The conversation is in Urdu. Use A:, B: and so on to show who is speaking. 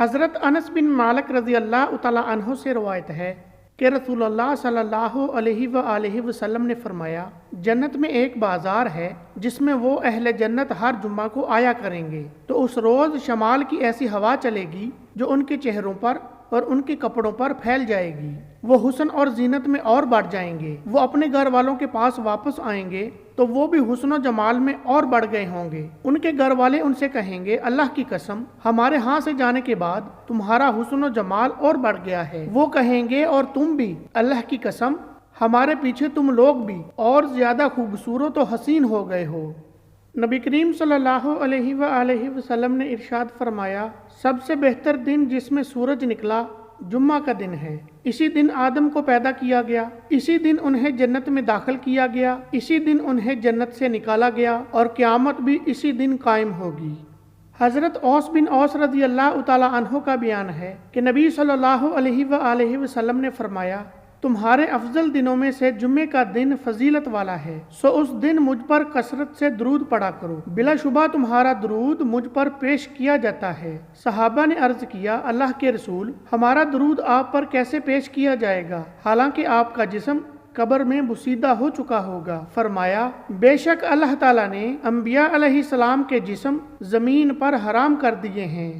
A: حضرت انس بن مالک رضی اللہ تعالیٰ عنہ سے روایت ہے کہ رسول اللہ صلی اللہ علیہ وآلہ وسلم نے فرمایا، جنت میں ایک بازار ہے جس میں وہ اہل جنت ہر جمعہ کو آیا کریں گے، تو اس روز شمال کی ایسی ہوا چلے گی جو ان کے چہروں پر اور ان کے کپڑوں پر پھیل جائے گی۔ وہ حسن اور زینت میں اور بڑھ جائیں گے۔ وہ اپنے گھر والوں کے پاس واپس آئیں گے تو وہ بھی حسن و جمال میں اور بڑھ گئے ہوں گے۔ ان کے گھر والے ان سے کہیں گے، اللہ کی قسم، ہمارے ہاں سے جانے کے بعد تمہارا حسن و جمال اور بڑھ گیا ہے۔ وہ کہیں گے، اور تم بھی، اللہ کی قسم، ہمارے پیچھے تم لوگ بھی اور زیادہ خوبصورت و حسین ہو گئے ہو۔ نبی کریم صلی اللہ علیہ وآلہ وسلم نے ارشاد فرمایا، سب سے بہتر دن جس میں سورج نکلا جمعہ کا دن ہے۔ اسی دن آدم کو پیدا کیا گیا، اسی دن انہیں جنت میں داخل کیا گیا، اسی دن انہیں جنت سے نکالا گیا، اور قیامت بھی اسی دن قائم ہوگی۔ حضرت اوس بن اوس رضی اللہ تعالیٰ عنہ کا بیان ہے کہ نبی صلی اللہ علیہ وآلہ وسلم نے فرمایا، تمہارے افضل دنوں میں سے جمعے کا دن فضیلت والا ہے، سو اس دن مجھ پر کثرت سے درود پڑھا کرو، بلا شبہ تمہارا درود مجھ پر پیش کیا جاتا ہے۔ صحابہ نے عرض کیا، اللہ کے رسول، ہمارا درود آپ پر کیسے پیش کیا جائے گا حالانکہ آپ کا جسم قبر میں بوسیدہ ہو چکا ہوگا؟ فرمایا، بے شک اللہ تعالیٰ نے انبیاء علیہ السلام کے جسم زمین پر حرام کر دیے ہیں،